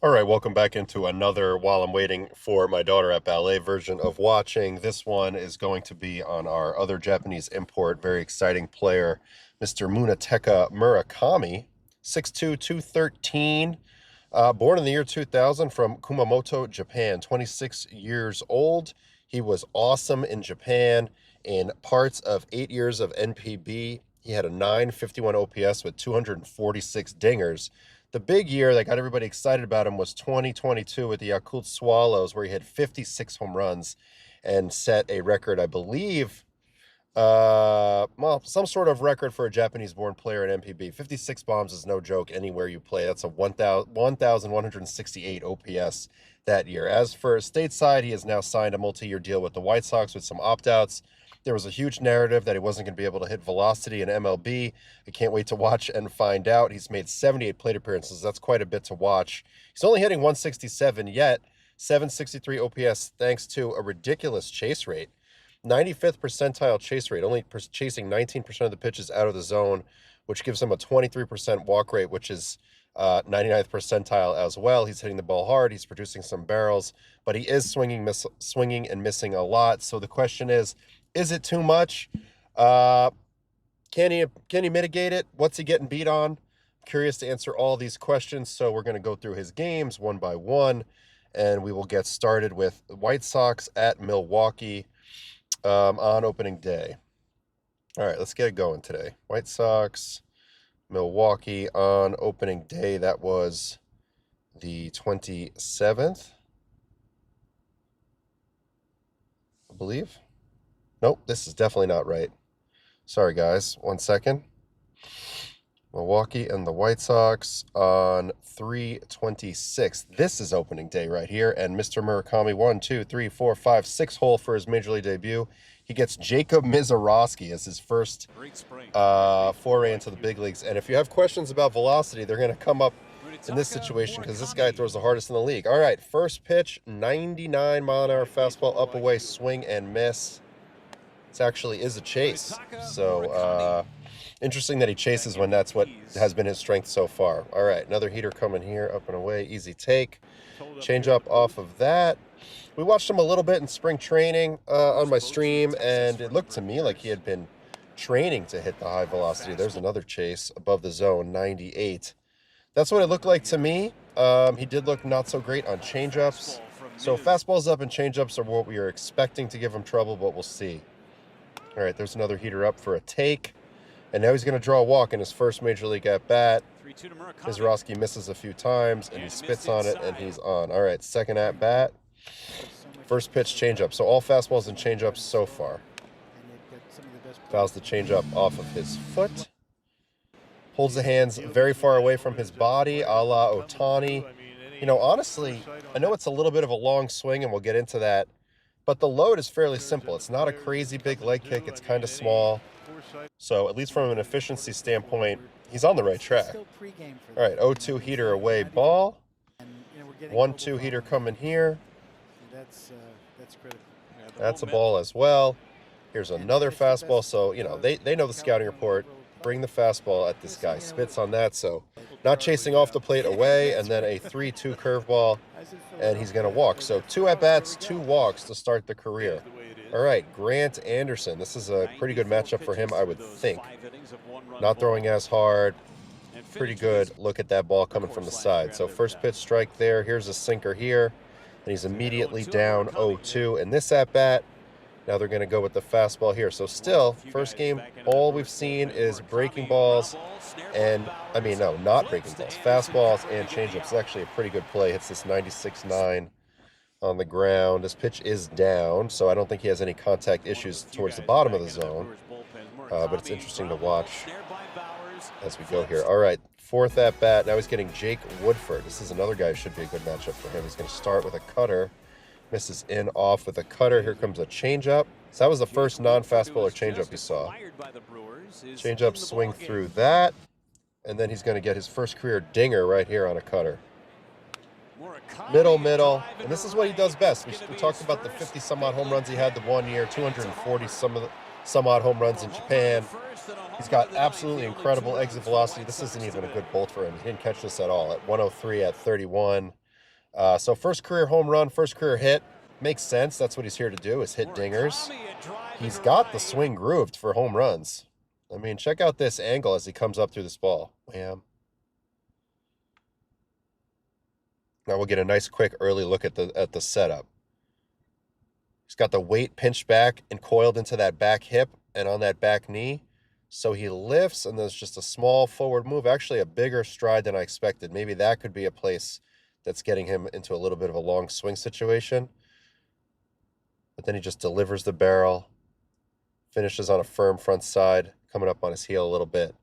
All right, welcome back into another while I'm waiting for my daughter at ballet version of watching. This one is going to be on our other Japanese import, very exciting player, Mr. Munetaka Murakami, 6'2", 213, born in the year 2000 from Kumamoto, Japan, 26 years old. He was awesome in Japan in parts of 8 years of NPB. He had a 951 OPS with 246 dingers. The big year that got everybody excited about him was 2022 with the Yakult Swallows, where he had 56 home runs and set a record, I believe, some sort of record for a Japanese-born player in NPB. 56 bombs is no joke anywhere you play. That's a 1,168 OPS that year. As for stateside, he has now signed a multi-year deal with the White Sox with some opt-outs. There was a huge narrative that he wasn't going to be able to hit velocity in MLB. I can't wait to watch and find out. He's made 78 plate appearances. That's quite a bit to watch. He's only hitting 167 yet, 763 OPS thanks to a ridiculous chase rate. 95th percentile chase rate, only chasing 19% of the pitches out of the zone, which gives him a 23% walk rate, which is 99th percentile as well. He's hitting the ball hard. He's producing some barrels, but he is swinging and missing a lot. So the question is it too much? Can he mitigate it? What's he getting beat on? Curious to answer all these questions, so we're going to go through his games one by one, and we will get started with White Sox at Milwaukee on opening day. All right, let's get it going today. White Sox, Milwaukee on opening day. That was the 27th, I believe. Nope, this is definitely not right. Sorry, guys. 1 second. Milwaukee and the White Sox on 3/26. This is opening day right here. And Mr. Murakami, 1, 2, 3, 4, 5, 6 hole for his major league debut. He gets Jacob Mizorowski as his first foray into the big leagues. And if you have questions about velocity, they're going to come up in this situation because this guy throws the hardest in the league. All right, first pitch, 99-mile-an-hour fastball, up away, swing and miss. It actually is a chase. So interesting that he chases when that's what has been his strength so far. All right, another heater coming here, up and away, easy take. Change up off of that. We watched him a little bit in spring training on my stream, and it looked to me like he had been training to hit the high velocity. There's another chase above the zone, 98. That's what it looked like to me. He did look not so great on changeups. So fastballs up and changeups are what we are expecting to give him trouble, but we'll see. All right, there's another heater up for a take. And now he's going to draw a walk in his first major league at-bat. Mizorowski misses a few times, and he spits on it, and he's on. All right, second at-bat. First pitch, changeup. So all fastballs and changeups so far. Fouls the changeup off of his foot. Holds the hands very far away from his body, a la Ohtani. You know, honestly, I know it's a little bit of a long swing, and we'll get into that. But the load is fairly simple. It's not a crazy big leg kick. It's kind of small. So at least from an efficiency standpoint, he's on the right track. All right, 0-2 heater away ball. 1-2 heater coming here. That's a ball as well. Here's another fastball. So, you know, they know the scouting report. Bring the fastball at this guy. Spits on that. So not chasing off the plate away. And then a 3-2 curveball. And he's going to walk. So 2 at-bats, 2 walks to start the career. All right, Grant Anderson. This is a pretty good matchup for him, I would think. Not throwing as hard. Pretty good. Look at that ball coming from the side. So first pitch strike there. Here's a sinker here. And he's immediately down 0-2 in this at-bat. Now they're going to go with the fastball here. So still, first game, all we've seen is breaking balls and, not breaking balls. Fastballs and changeups. It's actually a pretty good play. Hits this 96.9 on the ground. His pitch is down, so I don't think he has any contact issues towards the bottom of the zone. But it's interesting to watch as we go here. All right, fourth at-bat. Now he's getting Jake Woodford. This is another guy who should be a good matchup for him. He's going to start with a cutter. Misses in off with a cutter. Here comes a changeup. So that was the first non-fastball or changeup you saw. Changeup swing through that. And then he's going to get his first career dinger right here on a cutter. Middle. And this is what he does best. We talked about the 50-some-odd home runs he had the 1 year, 240-some-odd home runs in Japan. He's got absolutely incredible exit velocity. This isn't even a good bolt for him. He didn't catch this at all. At 103, at 31. So first career home run, first career hit. Makes sense. That's what he's here to do, is hit dingers. He's got the swing grooved for home runs. I mean, check out this angle as he comes up through this ball. Wham. Now we'll get a nice quick early look at the setup. He's got the weight pinched back and coiled into that back hip and on that back knee. So he lifts, and there's just a small forward move, actually a bigger stride than I expected. Maybe that could be a place that's getting him into a little bit of a long swing situation. But then he just delivers the barrel, finishes on a firm front side, coming up on his heel a little bit.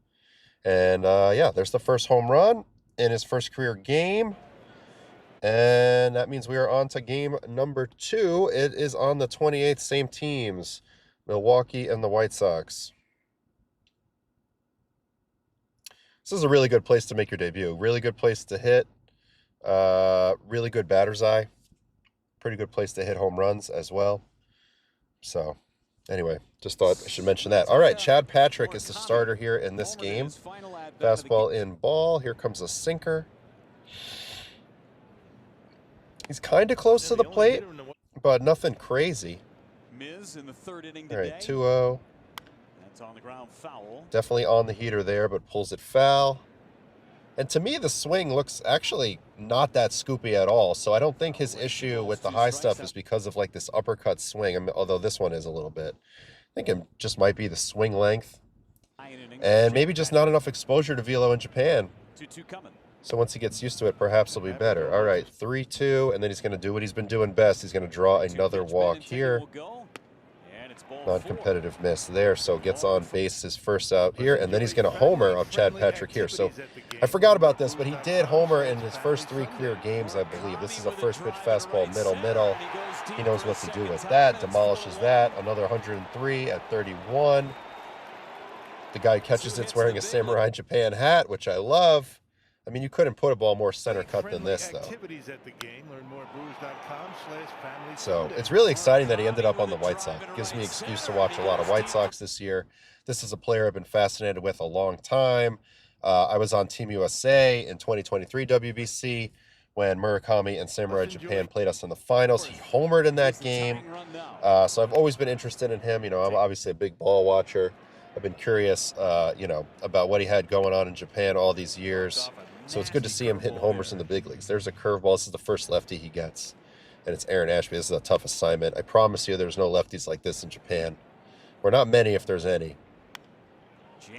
And yeah, there's the first home run in his first career game. And that means we are on to game number 2. It is on the 28th, same teams, Milwaukee and the White Sox. This is a really good place to make your debut. Really good place to hit. Really good batter's eye. Pretty good place to hit home runs as well. So, anyway, just thought I should mention that. All right, Chad Patrick is the starter here in this game. Fastball in ball. Here comes a sinker. He's kind of close to the plate, but nothing crazy. All right, 2-0. On the ground, foul. Definitely on the heater there, but pulls it foul. And to me, the swing looks actually not that scoopy at all. So I don't think his issue with the high stuff is because of like this uppercut swing, I mean, although this one is a little bit. I think it just might be the swing length. And maybe just not enough exposure to velo in Japan. So once he gets used to it, perhaps he'll be better. All right, 3-2, and then he's going to do what he's been doing best. He's going to draw another walk here. Non-competitive miss there, so gets on base his first out here, and then he's going to homer off Chad Patrick here. So I forgot about this, but he did homer in his first 3 career games, I believe. This is a first pitch fastball, middle. He knows what to do with that, demolishes that. Another 103 at 31. The guy catches it's wearing a Samurai Japan hat, which I love. I mean, you couldn't put a ball more center cut than this, though. So it's really exciting that he ended up on the White Sox. It gives me an excuse to watch a lot of White Sox this year. This is a player I've been fascinated with a long time. I was on Team USA in 2023 WBC when Murakami and Samurai Japan played us in the finals. He homered in that game. So I've always been interested in him. You know, I'm obviously a big ball watcher. I've been curious, you know, about what he had going on in Japan all these years. So it's good to see him hitting homers in the big leagues. There's a curveball. This is the first lefty he gets. And it's Aaron Ashby. This is a tough assignment. I promise you there's no lefties like this in Japan. Or not many if there's any.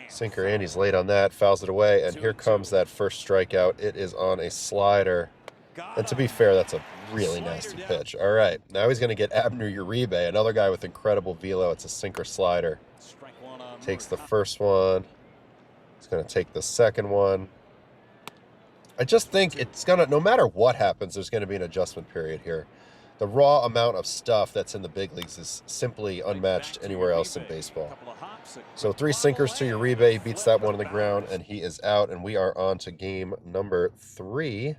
Sinker, and he's late on that. Fouls it away. And here comes that first strikeout. It is on a slider. And to be fair, that's a really nasty pitch. All right. Now he's going to get Abner Uribe, another guy with incredible velo. It's a sinker slider. Takes the first one. He's going to take the second one. I just think it's going to, no matter what happens, there's going to be an adjustment period here. The raw amount of stuff that's in the big leagues is simply unmatched anywhere else in baseball. So 3 sinkers to Uribe. He beats that one on the ground, and he is out. And we are on to game number 3.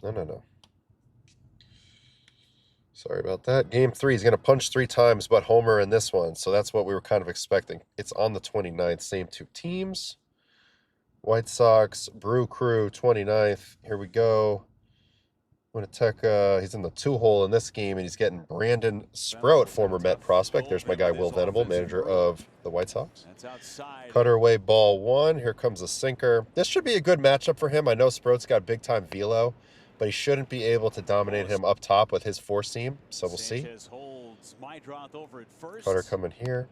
No. Sorry about that. Game 3. He's going to punch 3 times, but homer in this one. So that's what we were kind of expecting. It's on the 29th. Same 2 teams. White Sox, Brew Crew, 29th. Here we go. Munetaka, he's in the 2-hole in this game, and he's getting Brandon Sprout, former Met prospect. There's my guy, Will Venable, manager of the White Sox. Cutter away, ball 1. Here comes a sinker. This should be a good matchup for him. I know Sprout's got big-time velo, but he shouldn't be able to dominate him up top with his 4-seam, so we'll see. Cutter coming here.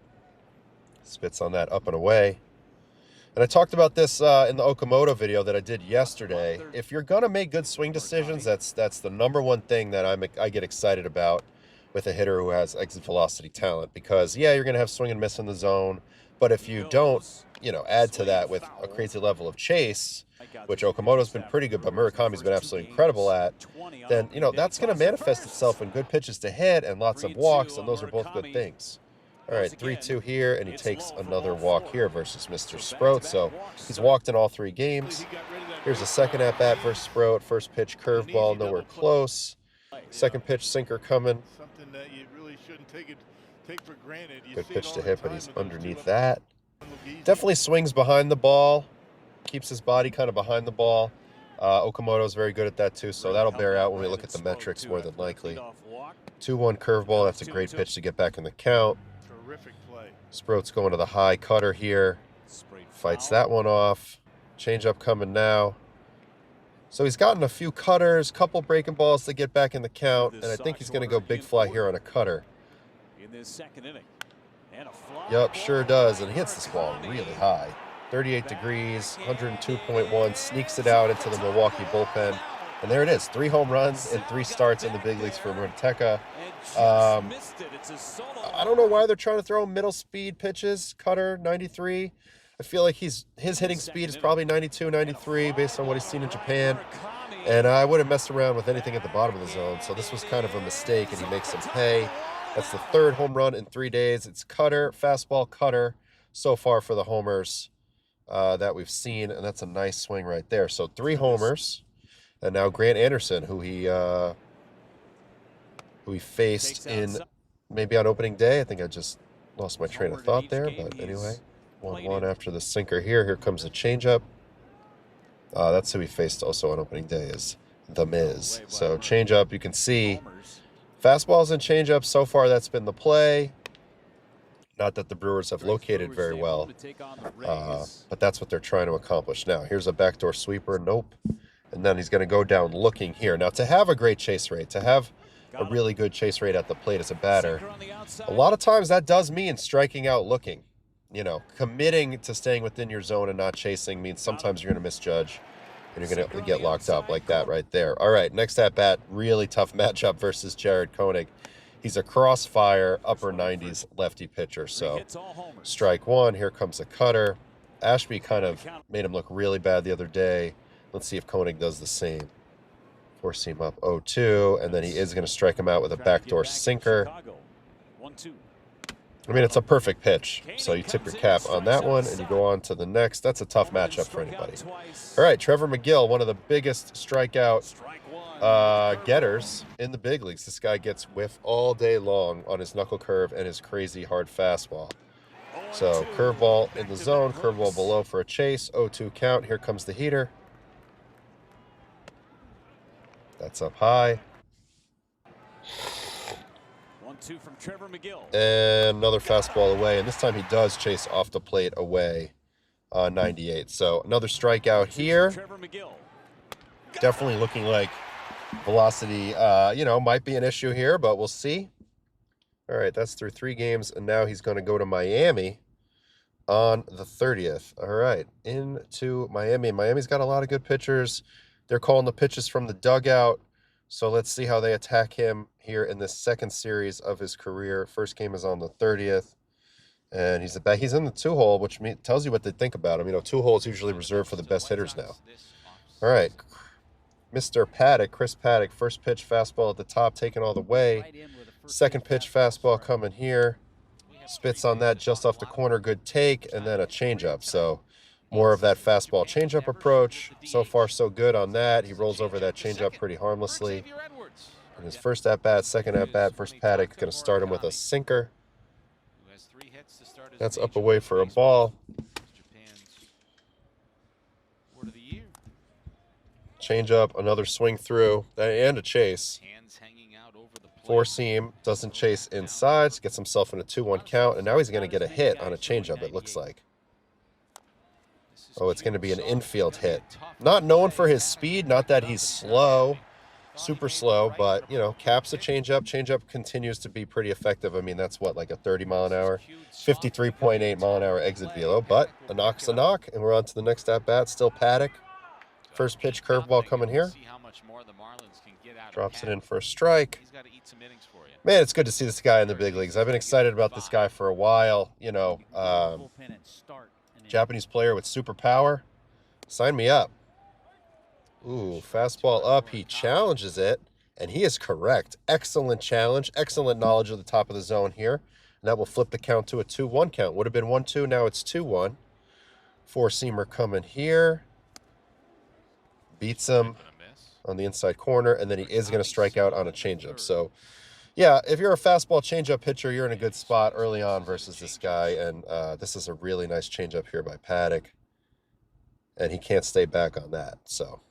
Spits on that up and away. And I talked about this in the Okamoto video that I did yesterday. If you're going to make good swing decisions, that's the number one thing that I get excited about with a hitter who has exit velocity talent. Because, yeah, you're going to have swing and miss in the zone. But if you don't, you know, add to that with a crazy level of chase, which Okamoto's been pretty good, but Murakami's been absolutely incredible at, then, you know, that's going to manifest itself in good pitches to hit and lots of walks, and those are both good things. All right, 3-2 here, and he takes another walk here versus Mr. Sprout. So he's walked in all 3 games. Here's a second at-bat versus Sprout. First pitch, curveball, nowhere close. Second pitch, sinker coming. Good pitch to hit, but he's underneath that. Definitely swings behind the ball. Keeps his body kind of behind the ball. Okamoto's very good at that too, so that'll bear out when we look at the metrics more than likely. 2-1 curveball. That's a great pitch to get back in the count. Terrific play. Sproat's going to the high cutter here. Fights that one off. Changeup coming now. So he's gotten a few cutters, couple breaking balls to get back in the count, and I think he's going to go big fly here on a cutter. Yep, sure does, and he hits this ball really high. 38 degrees, 102.1, sneaks it out into the Milwaukee bullpen. And there it is, 3 home runs and 3 starts in the big leagues for Munetaka. I don't know why they're trying to throw middle speed pitches. Cutter, 93. I feel like his hitting speed is probably 92, 93 based on what he's seen in Japan. And I wouldn't mess around with anything at the bottom of the zone. So this was kind of a mistake, and he makes him pay. That's the 3rd home run in 3 days. It's cutter, fastball, cutter so far for the homers that we've seen. And that's a nice swing right there. So 3 homers. And now Grant Anderson, who he faced in maybe on opening day. I think I just lost my train of thought there. But anyway, 1-1 after the sinker here. Here comes the changeup. That's who he faced also on opening day, is The Miz. So changeup, you can see fastballs and changeups. So far, that's been the play. Not that the Brewers have located very well, but that's what they're trying to accomplish. Now, here's a backdoor sweeper. Nope. And then he's going to go down looking here. Now, to have a great chase rate, to have a really good chase rate at the plate as a batter, a lot of times that does mean striking out looking. You know, committing to staying within your zone and not chasing means sometimes you're going to misjudge and you're going to get locked up like that right there. All right, next at bat, really tough matchup versus Jared Koenig. He's a crossfire, upper 90s lefty pitcher. So strike one, here comes a cutter. Ashby kind of made him look really bad the other day. Let's see if Koenig does the same. Force him up 0-2, and then he is going to strike him out with a backdoor sinker. I mean, it's a perfect pitch. So you tip your cap on that one, and you go on to the next. That's a tough matchup for anybody. All right, Trevor McGill, one of the biggest strikeout getters in the big leagues. This guy gets whiff all day long on his knuckle curve and his crazy hard fastball. So curveball in the zone, curveball below for a chase, 0-2 count. Here comes the heater. That's up high. 1-2 from Trevor McGill. And another fastball away, and this time he does chase off the plate away on 98. So another strikeout here. Definitely looking like velocity, might be an issue here, but we'll see. All right, that's through 3 games, and now he's going to go to Miami on the 30th. All right, into Miami. Miami's got a lot of good pitchers. They're calling the pitches from the dugout. So let's see how they attack him here in this second series of his career. First game is on the 30th. And he's in the 2-hole, which tells you what they think about him. You know, 2-hole is usually reserved for the best hitters now. All right. Mr. Paddock, Chris Paddock, first pitch fastball at the top, taken all the way. Second pitch fastball coming here. Spits on that just off the corner, good take, and then a changeup. So more of that fastball changeup approach. So far, so good on that. He rolls over that changeup pretty harmlessly. In his first at-bat, second at-bat, first Paddock going to start him with a sinker. That's up away for a ball. Changeup, another swing through, and a chase. Four seam, doesn't chase inside, gets himself in a 2-1 count, and now he's going to get a hit on a changeup, it looks like. Oh, it's going to be an infield hit. Not known for his speed, not that he's slow, super slow, but, caps a changeup. Changeup continues to be pretty effective. I mean, that's what, like a 30-mile-an-hour, 53.8-mile-an-hour exit velo, but a knock's a knock, and we're on to the next at-bat. Still Paddock. First pitch curveball coming here. Drops it in for a strike. Man, it's good to see this guy in the big leagues. I've been excited about this guy for a while. Japanese player with superpower. Sign me up. Ooh, fastball up. He challenges it, and he is correct. Excellent challenge. Excellent knowledge of the top of the zone here. And that will flip the count to a 2-1 count. Would have been 1-2. Now it's 2-1. Four-seamer coming here. Beats him on the inside corner, and then he is going to strike out on a changeup. So, yeah, if you're a fastball changeup pitcher, you're in a good spot early on versus this guy, and this is a really nice changeup here by Paddock, and he can't stay back on that. So,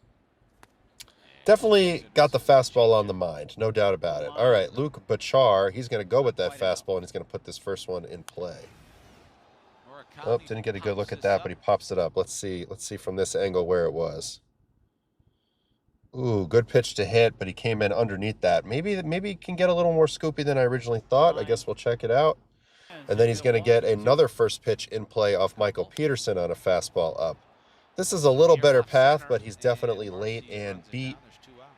Definitely got the fastball on the mind, no doubt about it. All right, Luke Bachar, he's going to go with that fastball, and he's going to put this first one in play. Oh, didn't get a good look at that, but he pops it up. Let's see from this angle where it was. Ooh, good pitch to hit, but he came in underneath that. Maybe he can get a little more scoopy than I originally thought. I guess we'll check it out. And then he's going to get another first pitch in play off Michael Peterson on a fastball up. This is a little better path, but he's definitely late and beat.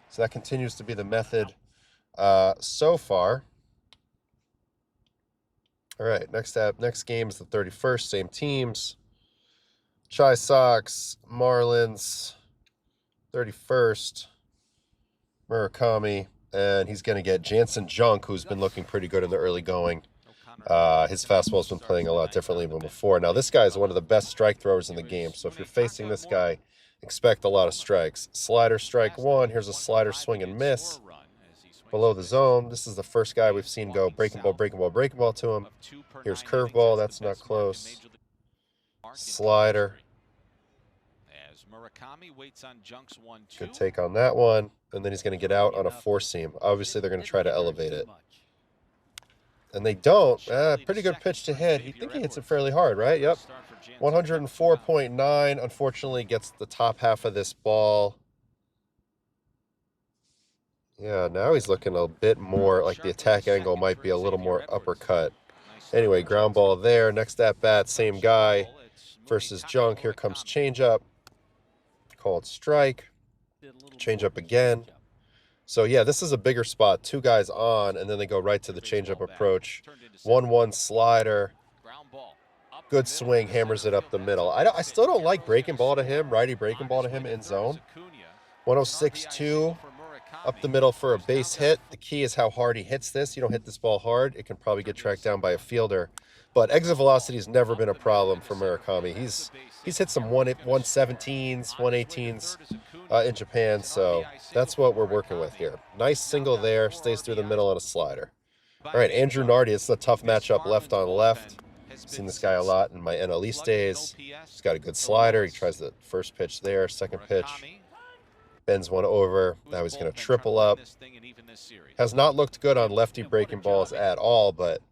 So that continues to be the method so far. All right, next game is the 31st, same teams. White Sox, Marlins, 31st, Murakami, and he's going to get Jansen Junk, who's been looking pretty good in the early going. His fastball's been playing a lot differently than before. Now, this guy is one of the best strike throwers in the game, so if you're facing this guy, expect a lot of strikes. Slider, strike one. Here's a slider, swing and miss. Below the zone, this is the first guy we've seen go breaking ball to him. Here's curveball, that's not close. Slider. Good take on that one. And then he's going to get out on a four-seam. Obviously, they're going to try to elevate it. And they don't. Pretty good pitch to hit. You think he hits it fairly hard, right? Yep. 104.9. Unfortunately, gets the top half of this ball. Yeah, now he's looking a bit more like the attack angle might be a little more uppercut. Anyway, ground ball there. Next at bat, same guy versus Junk. Here comes changeup. Called strike. Changeup again. So, yeah, this is a bigger spot. Two guys on, and then they go right to the changeup approach. 1-1 slider. Good swing, hammers it up the middle. I still don't like breaking ball to him, righty breaking ball to him in zone. 106.2 up the middle for a base hit. The key is how hard he hits this. You don't hit this ball hard, it can probably get tracked down by a fielder. But exit velocity has never been a problem for Murakami. He's hit some 117s, 118s in Japan, so that's what we're working with here. Nice single there, stays through the middle on a slider. All right, Andrew Nardi, it's a tough matchup left on left. I've seen this guy a lot in my Analyst days. He's got a good slider. He tries the first pitch there, second pitch. Bends one over. Now he's going to triple up. Has not looked good on lefty breaking balls at all, but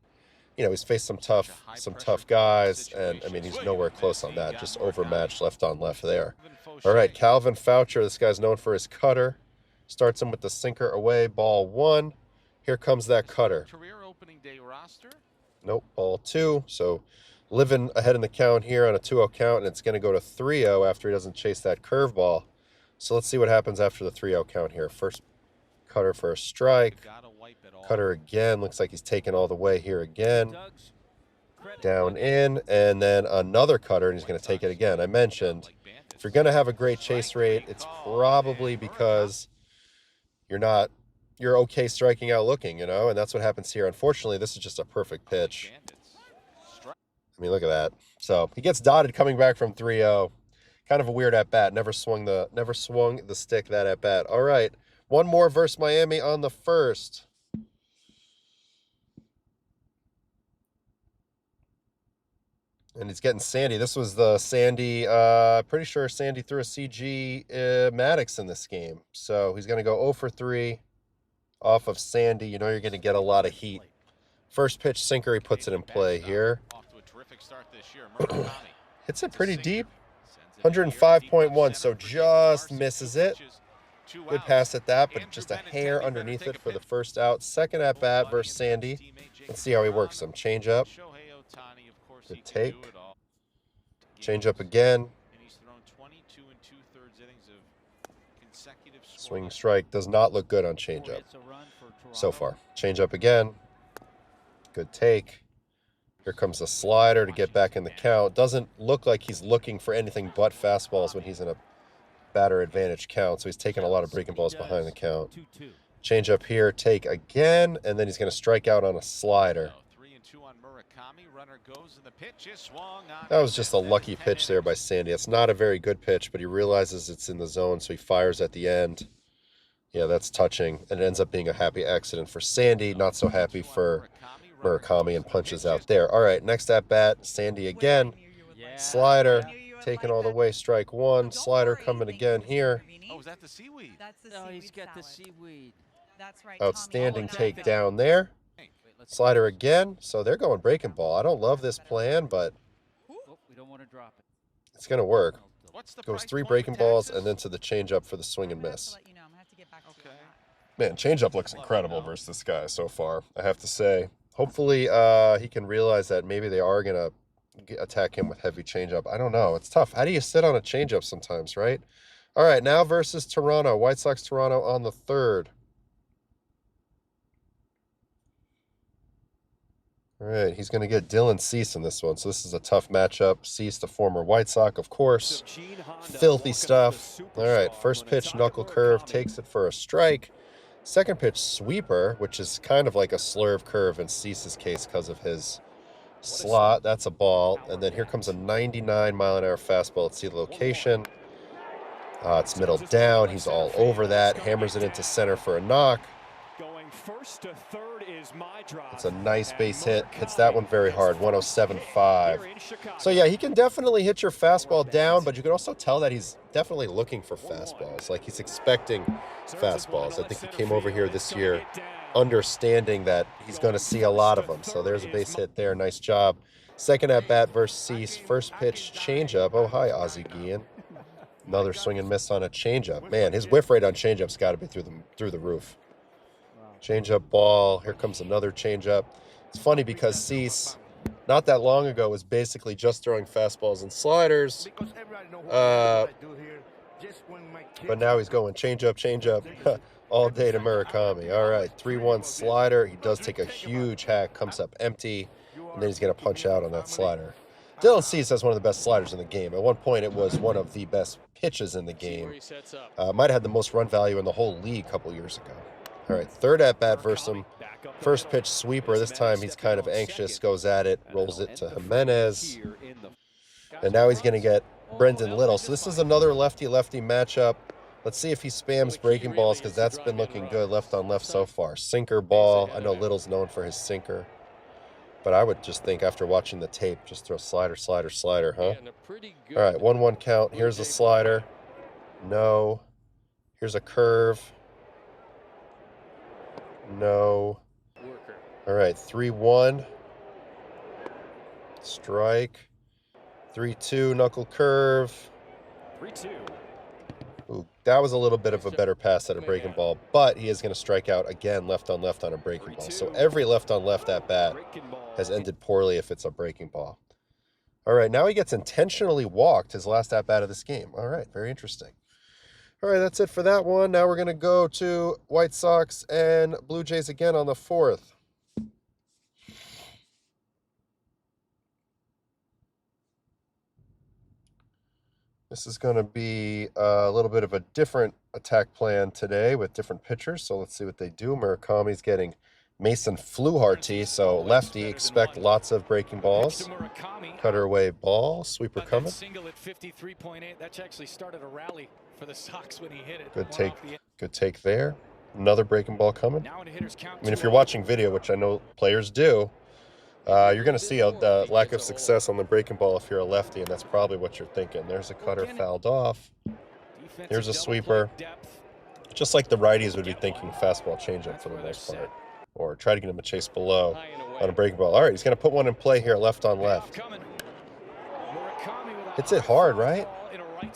you know, he's faced some tough guys, and I mean, he's nowhere close on that. Just overmatched left on left there. All right, Calvin Foucher, this guy's known for his cutter. Starts him with the sinker away, ball one. Here comes that cutter. Nope, ball two. So living ahead in the count here on a 2-0 count, and it's going to go to 3-0 after he doesn't chase that curveball. So let's see what happens after the 3-0 count here. First cutter for a strike. Cutter again. Looks like he's taken all the way here again. Down in, and then another cutter, and he's going to take it again. I mentioned, if you're going to have a great chase rate, it's probably because you're okay striking out looking, you know, and that's what happens here. Unfortunately, this is just a perfect pitch. I mean, look at that. So he gets dotted coming back from 3-0. Kind of a weird at bat. Never swung the stick that at bat. All right, one more versus Miami on the first. And he's getting Sandy. This was the Sandy, pretty sure Sandy threw a CG Maddox in this game. So he's going to go 0 for 3 off of Sandy. You know you're going to get a lot of heat. First pitch sinker, he puts it in play here. Hits it pretty deep. 105.1, so just misses it. Good pass at that, but just a hair underneath it for the first out. Second at bat versus Sandy. Let's see how he works him. Change up. Good take. Change up again. Swing strike does not look good on change up so far. Change up again. Good take. Here comes the slider to get back in the count. Doesn't look like he's looking for anything but fastballs when he's in a batter advantage count. So he's taking a lot of breaking balls behind the count. Change up here, take again, and then he's going to strike out on a slider. That was just a lucky pitch there by Sandy. It's not a very good pitch, but he realizes it's in the zone, so he fires at the end. Yeah, that's touching, and it ends up being a happy accident for Sandy. Not so happy for Murakami, and punches out there. All right, next at bat, Sandy again. Slider. taken all the way, strike one. Slider coming again here. Oh, is that the seaweed? That's the Oh, seaweed he's got salad. the seaweed. That's right. Outstanding Tommy. take down there. Wait, let's Slider again. So they're going breaking ball. I don't love this plan, but Oh, we don't want to drop it. it's going to work. What's the Goes price 3 point breaking with balls taxes? and then to the changeup for the swing and I'm gonna have miss. to let you know. I'm gonna have to get back to you Okay. on that. Man, changeup looks incredible versus this guy so far, I have to say. Hopefully he can realize that maybe they are going to attack him with heavy changeup. I don't know. It's tough. How do you sit on a changeup sometimes, right? All right, now versus Toronto. White Sox Toronto on the 3rd. All right, he's going to get Dylan Cease in this one. So this is a tough matchup. Cease, the former White Sox, of course. Filthy stuff. All right, first pitch, knuckle curve, takes it for a strike. Second pitch, sweeper, which is kind of like a slurve curve in Cease's case because of his slot. That's a ball. And then here comes a 99-mile-an-hour fastball. Let's see the location. It's middle down. He's all over that. Hammers it into center for a knock. Going first to third is my drive. It's a nice base hit. Hits that one very hard, 107.5. So yeah, he can definitely hit your fastball down, but you can also tell that he's definitely looking for fastballs. Like he's expecting fastballs. I think he came over here this year understanding that he's going to see a lot of them. So there's a base hit there. Nice job. Second at bat versus Cease. First pitch changeup. Oh, hi, Ozzie Guillen. Another swing and miss on a changeup. Man, his whiff rate on changeup's got to be through the roof. Changeup ball. Here comes another changeup. It's funny because Cease, not that long ago, was basically just throwing fastballs and sliders. But now he's going changeup, all day to Murakami. All right, 3-1 slider. He does take a huge hack, comes up empty, and then he's going to punch out on that slider. Dylan Cease has one of the best sliders in the game. At one point, it was one of the best pitches in the game. Might have had the most run value in the whole league a couple years ago. All right, third at-bat versus him. First pitch sweeper. This time he's kind of anxious, goes at it, rolls it to Jimenez. And now he's going to get Brendan Little. So this is another lefty-lefty matchup. Let's see if he spams breaking balls because that's been looking good left on left so far. Sinker ball. I know Little's known for his sinker. But I would just think after watching the tape, just throw slider, slider, slider, huh? All right, 1-1 count. Here's a slider. No. Here's a curve. No. All right, 3-1. Strike. 3-2, knuckle curve. 3-2. Ooh, that was a little bit of a better pass at a breaking ball, but he is going to strike out again left on left on a breaking ball. So every left on left at bat has ended poorly if it's a breaking ball. All right, now he gets intentionally walked his last at bat of this game. All right, very interesting. All right, that's it for that one. Now we're going to go to White Sox and Blue Jays again on the 4th. This is going to be a little bit of a different attack plan today with different pitchers. So let's see what they do. Murakami's getting Mason Fluharty, so lefty. Expect lots of breaking balls. Cutter away ball, sweeper coming. Single at 53.8. That's actually started a rally for the Sox when he hit it. Good take there. Another breaking ball coming. Now into hitters count. I mean, if you're watching video, which I know players do, you're going to see a lack of success on the breaking ball if you're a lefty, and that's probably what you're thinking. There's a cutter fouled off. Here's a sweeper. Just like the righties would be thinking fastball changeup for the most part. Or try to get him a chase below on a breaking ball. All right, he's going to put one in play here, left on left. Hits it hard, right?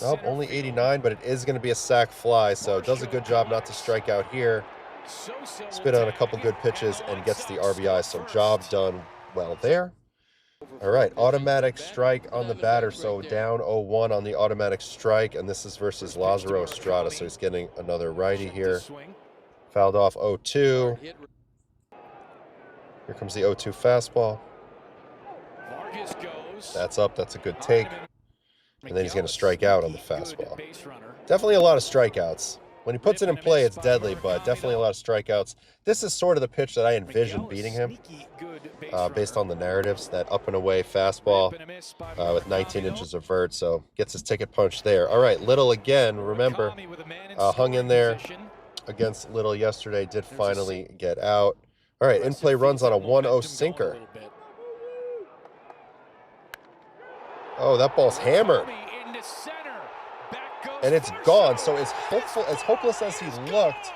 Nope, only 89, but it is going to be a sac fly, so does a good job not to strike out here. Spit on a couple good pitches and gets the RBI, so job done well there. All right, automatic strike on the batter, so down 0-1 on the automatic strike, and this is versus Lázaro Estrada, so he's getting another righty here. Fouled off 0-2. Here comes the 0-2 fastball. That's up. That's a good take. And then he's going to strike out on the fastball. Definitely a lot of strikeouts. When he puts it in play, it's deadly, but definitely a lot of strikeouts. This is sort of the pitch that I envisioned beating him based on the narratives, that up and away fastball with 19 inches of vert, so gets his ticket punch there. All right, Little again, remember, hung in there against Little yesterday, did finally get out. All right, in-play runs on a 1-0 sinker. Oh, that ball's hammered. center. Back goes And it's Fisher. gone. So as hopeless as he looked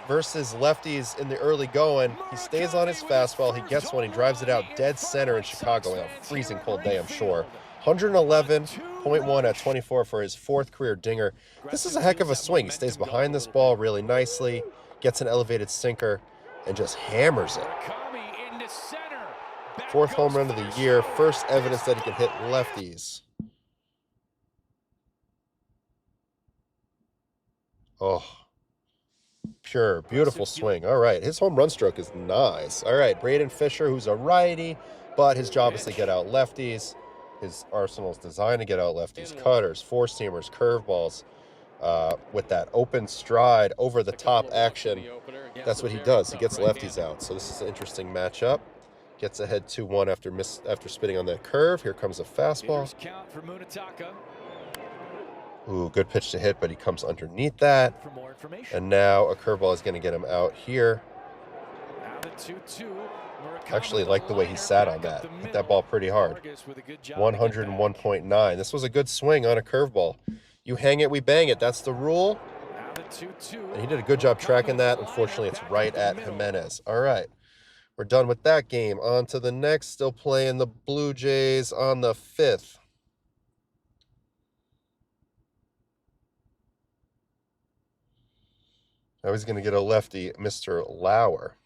versus lefties in the early going, he stays on his fastball. He gets one. He drives it out dead center in Chicago on a freezing cold day, I'm sure. 111.1 at 24 for his 4th career dinger. This is a heck of a swing. He stays behind this ball really nicely, gets an elevated sinker, and just hammers it. Murakami into center. Back 4th home goes run of the Fisher. year. First evidence that he can hit lefties. Oh, pure, beautiful swing. All right, his home run stroke is nice. All right, Braden Fisher, who's a righty, but his job is to get out lefties. His arsenal is designed to get out lefties, cutters, four-seamers, curveballs. With that open stride, over-the-top action, that's what he does. He gets lefties out. So this is an interesting matchup. Gets ahead 2-1 after spitting on that curve. Here comes a fastball. Hitters count for Munetaka. Ooh, good pitch to hit, but he comes underneath that. For more information. And now a curveball is going to get him out here. Now the 2-2. Murakami Actually with like a the way he liner sat back on up that. the Hit middle. that ball pretty hard. Vargas with a good job to get back. 101.9. This was a good swing on a curveball. You hang it, we bang it. That's the rule. Now the 2-2. And he did a good job tracking that. Unfortunately, it's right at Jimenez. All right. We're done with that game. On to the next. Still playing the Blue Jays on the 5th. Now he's going to get a lefty, Mr. Lauer.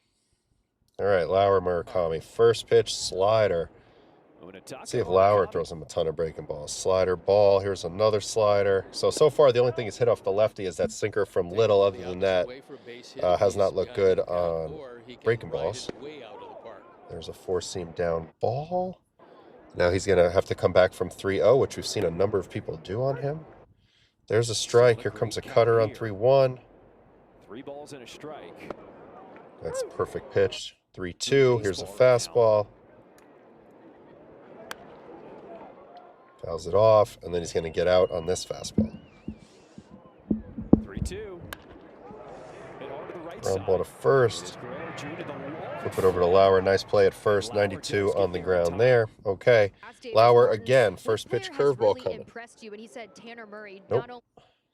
All right, Lauer Murakami. First pitch, slider. Munetaka See if Lauer Murakami. throws him a ton of breaking balls. Slider ball. Here's another slider. So far, the only thing he's hit off the lefty is that sinker from Little. Other than that, has not looked good on breaking balls. There's a four-seam down ball. Now he's going to have to come back from 3-0, which we've seen a number of people do on him. There's a strike. Here comes a cutter on 3-1. 3 balls and a strike. That's a perfect pitch. 3-2. Here's a fastball. Fouls it off, and then he's going to get out on this fastball. 3-2. Ground ball to first. Flip it over to Lauer. Nice play at first. 92 on the ground there. Okay. Lauer again. First pitch curveball coming. Nope.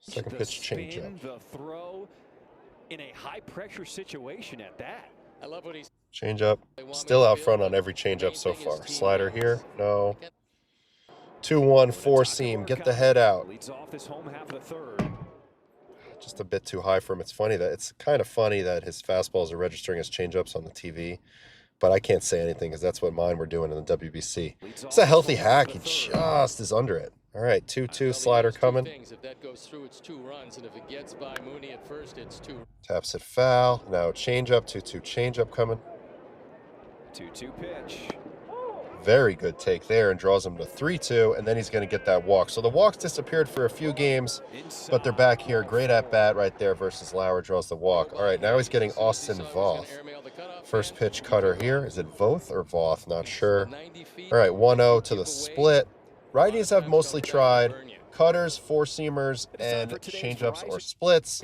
Second pitch changeup. The throw in a high pressure situation at that. I love what he's Changeup. Still out front on every changeup so far. Slider here. No. 2-1 four seam. Get the head out. Leads off this home half of the third. Just a bit too high for him. It's kind of funny that his fastballs are registering as changeups on the TV, but I can't say anything because that's what mine were doing in the WBC. It's a healthy hack. He just is under it. All right, 2-2 slider coming. If that goes through, it's 2 runs, and if it gets by Mooney at first, it's 2. Taps it foul. Now changeup. 2-2 changeup coming. 2-2 pitch. Very good take there and draws him to 3-2, and then he's going to get that walk. So the walks disappeared for a few games, but they're back here. Great at bat right there versus Lauer draws the walk. All right, now he's getting Austin Voth. First pitch cutter here. Is it Voth or Voth? Not sure. All right, 1-0 to the split. Righties have mostly tried cutters, four-seamers, and changeups or splits.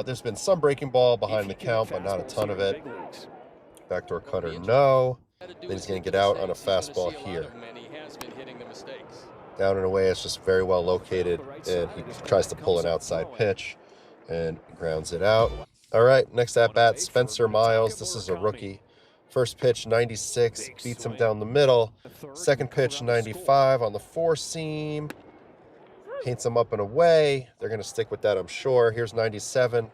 There's been some breaking ball behind the count, but not a ton of it. Backdoor cutter, no. Then he's going to get out on a fastball here. Down and away, it's just very well located, and he tries to pull an outside pitch and grounds it out. All right, next at bat, Spencer Miles. This is a rookie. First pitch, 96, beats him down the middle. Second pitch, 95 on the four seam. Paints him up and away. They're going to stick with that, I'm sure. Here's 97.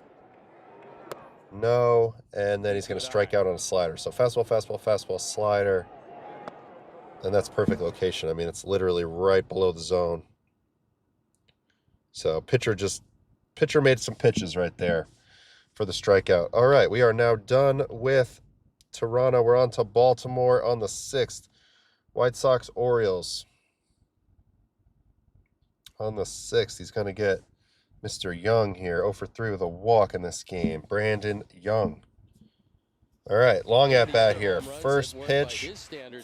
No, and then he's going to strike out on a slider. So fastball, fastball, fastball, slider. And that's perfect location. I mean, it's literally right below the zone. So pitcher made some pitches right there for the strikeout. All right, we are now done with Toronto. We're on to Baltimore on the 6th. White Sox, Orioles. On the 6th, he's going to get Mr. Young here, 0 for 3 with a walk in this game. Brandon Young. All right, long at bat here. First pitch,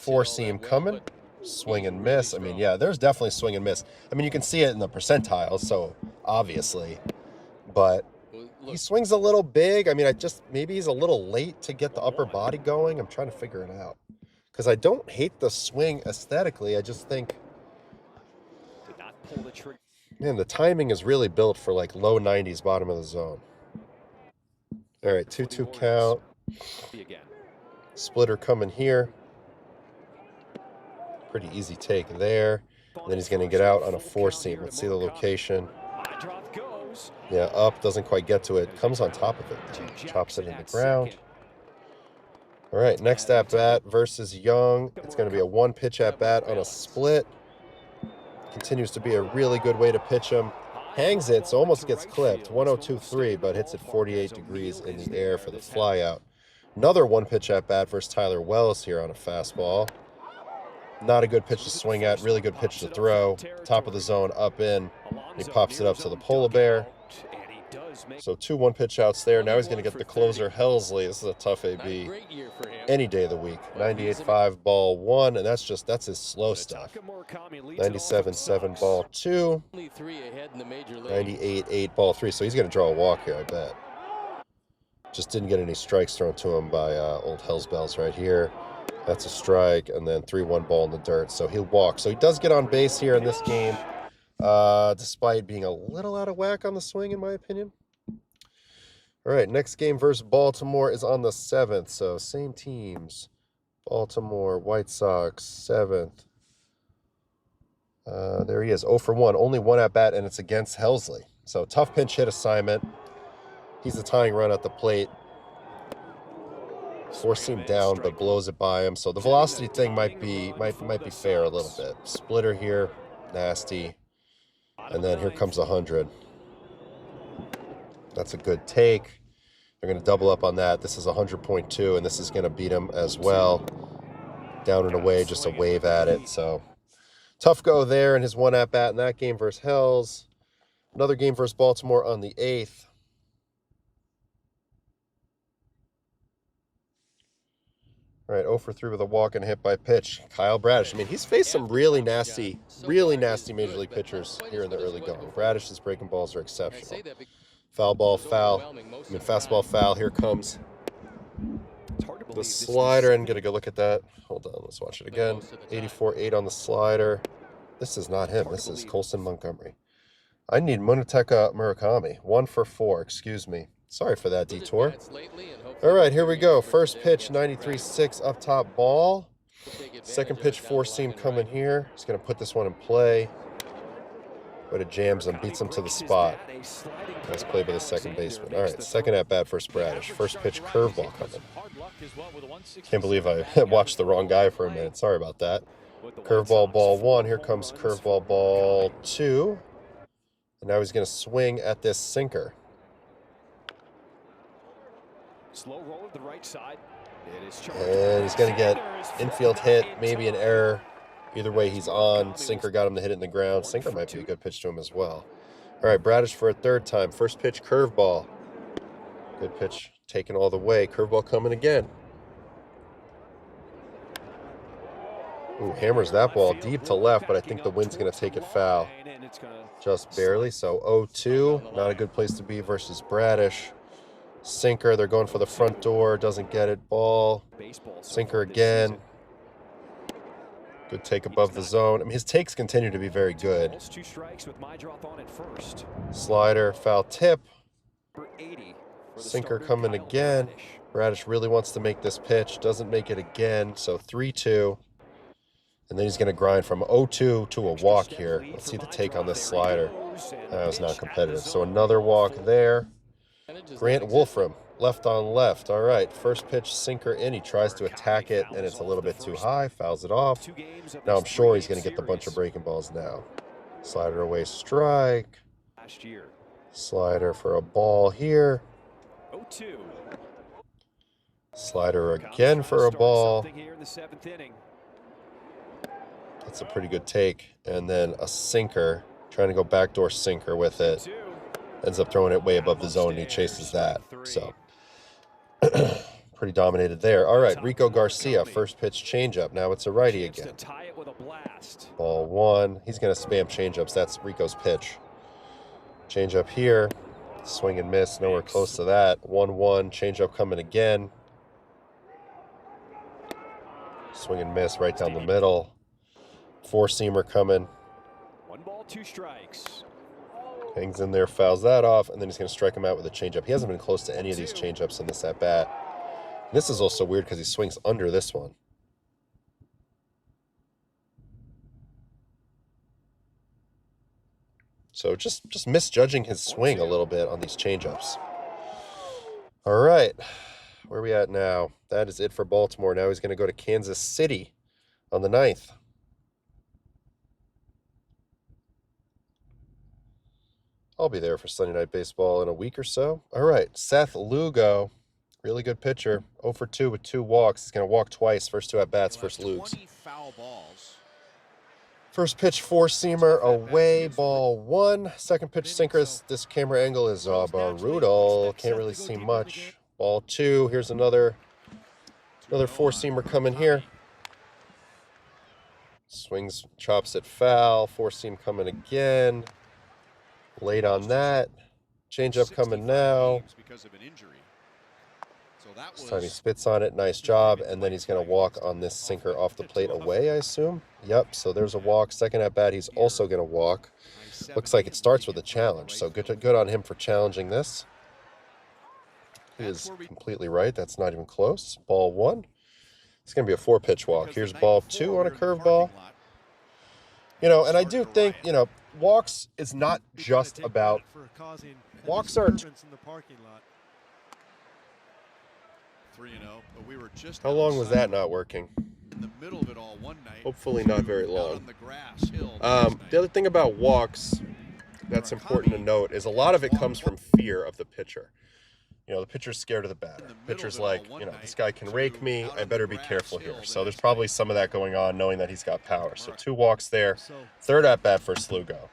four seam coming. Swing and miss. I mean, yeah, there's definitely swing and miss. I mean, you can see it in the percentiles, so obviously. But he swings a little big. I mean, maybe he's a little late to get the upper body going. I'm trying to figure it out. Because I don't hate the swing aesthetically. I just think Did not pull the trigger. Man, the timing is really built for like low 90s, bottom of the zone. All right, 2-2 count. Splitter coming here. Pretty easy take there. And then he's going to get out on a four-seam. Let's see the location. Yeah, up, doesn't quite get to it. Comes on top of it. Chops it in the ground. All right, next at-bat versus Young. It's going to be a one-pitch at-bat on a split. Continues to be a really good way to pitch him. Hangs it, so almost gets clipped. 102.3, but hits it 48 degrees in the air for the flyout. Another one-pitch at-bat versus Tyler Wells here on a fastball. Not a good pitch to swing at, really good pitch to throw. Top of the zone, up in. He pops it up to the polar bear. So 2 one-pitch outs there. Now he's going to get the closer, Helsley. This is a tough AB any day of the week. 98.5 ball 1, and that's his slow stuff. 97.7 ball 2. 98.8 ball 3. So he's going to draw a walk here, I bet. Just didn't get any strikes thrown to him by old Hellsbells right here. That's a strike, and then 3-1 ball in the dirt. So he'll walk. So he does get on base here in this game, despite being a little out of whack on the swing, in my opinion. All right, next game versus Baltimore is on the 7th. So same teams. Baltimore, White Sox, 7th. There he is, 0 for 1. Only one at bat, and it's against Helsley. So tough pinch hit assignment. He's a tying run at the plate. Four-seam down, but blows it by him. So the velocity thing might be fair a little bit. Splitter here, nasty. And then here comes 100. That's a good take. They're going to double up on that. This is 100.2, and this is going to beat him as well. Down and away, just a wave at it. So tough go there in his one at-bat in that game versus Hells. Another game versus Baltimore on the 8th. All right, 0 for 3 with a walk and a hit by pitch. Kyle Bradish. I mean, he's faced some really nasty Major League pitchers here in the early going. Bradish's breaking balls are exceptional. Foul ball, foul. I mean, fastball, foul. Here comes the slider. I'm going to go look at that. Hold on, let's watch it again. 84.8 on the slider. This is not him. This is Colson Montgomery. I need Munetaka Murakami. 1 for 4, excuse me. Sorry for that detour. All right, here we go. First pitch, 93.6 up top ball. Second pitch, four-seam coming here. He's going to put this one in play. But it jams him, beats him to the spot. Nice play by the second baseman. All right, second at-bat versus Bradish. First pitch, curveball coming. Can't believe I watched the wrong guy for a minute. Sorry about that. Curveball, ball 1. Here comes curveball, ball 2. And now he's going to swing at this sinker. Slow roll to the right side. And he's going to get infield hit, maybe an error. Either way, he's on. Sinker got him to hit it in the ground. Sinker might be a good pitch to him as well. All right, Bradish for a third time. First pitch, curveball. Good pitch, taken all the way. Curveball coming again. Ooh, hammers that ball deep to left, but I think the wind's going to take it foul. Just barely, so 0-2. Not a good place to be versus Bradish. Sinker, they're going for the front door. Doesn't get it. Ball. Sinker again. Good take above the zone. I mean, his takes continue to be very good. Slider, foul tip. Sinker coming again. Bradish really wants to make this pitch. Doesn't make it again. So 3-2. And then he's going to grind from 0-2 to a walk here. Let's see the take on this slider. That was not competitive. So another walk there. Grant Wolfram, left on left. All right, first pitch, sinker in. He tries to attack it, and it's a little bit too high. Fouls it off. Now I'm sure he's going to get the bunch of breaking balls now. Slider away, strike. Slider for a ball here. Slider again for a ball. That's a pretty good take. And then a sinker, trying to go backdoor sinker with it. Ends up throwing it way above the zone, and he chases that. So, pretty dominated there. All right, Rico Garcia, first pitch changeup. Now it's a righty again. Ball 1. He's going to spam changeups. That's Rico's pitch. Changeup here. Swing and miss. Nowhere close to that. 1-1. Changeup coming again. Swing and miss right down the middle. Four-seamer coming. 1 ball, 2 strikes. Hangs in there, fouls that off, and then he's going to strike him out with a changeup. He hasn't been close to any of these changeups in this at-bat. This is also weird because he swings under this one. So just misjudging his swing a little bit on these changeups. All right, where are we at now? That is it for Baltimore. Now he's going to go to Kansas City on the 9th. I'll be there for Sunday Night Baseball in a week or so. All right, Seth Lugo, really good pitcher. 0 for 2 with 2 walks. He's going to walk twice. First 2 at-bats, first Lugs. First pitch, 4-seamer, away, ball 1. Second pitch, sinker. This camera angle is brutal. Can't really see much. Ball 2. Here's another 4-seamer coming here. Swings, chops it foul. 4-seam coming again. Late on that. Changeup coming now. This time he spits on it. Nice job. And then he's going to walk on this sinker off the plate away, I assume. Yep, so there's a walk. Second at bat, he's also going to walk. Looks like it starts with a challenge. So good on him for challenging this. He is completely right. That's not even close. Ball 1. It's going to be a 4-pitch walk. Here's ball 2 on a curveball. You know, and I do think, you know, walks is not just about walks are. How long was that not working? Hopefully not very long. The other thing about walks that's important to note is a lot of it comes from fear of the pitcher. You know, the pitcher's scared of the batter. Pitcher's like, you know, this guy can rake me. I better be careful here. So there's probably some of that going on, knowing that he's got power. So 2 walks there. Third at bat for Lugo.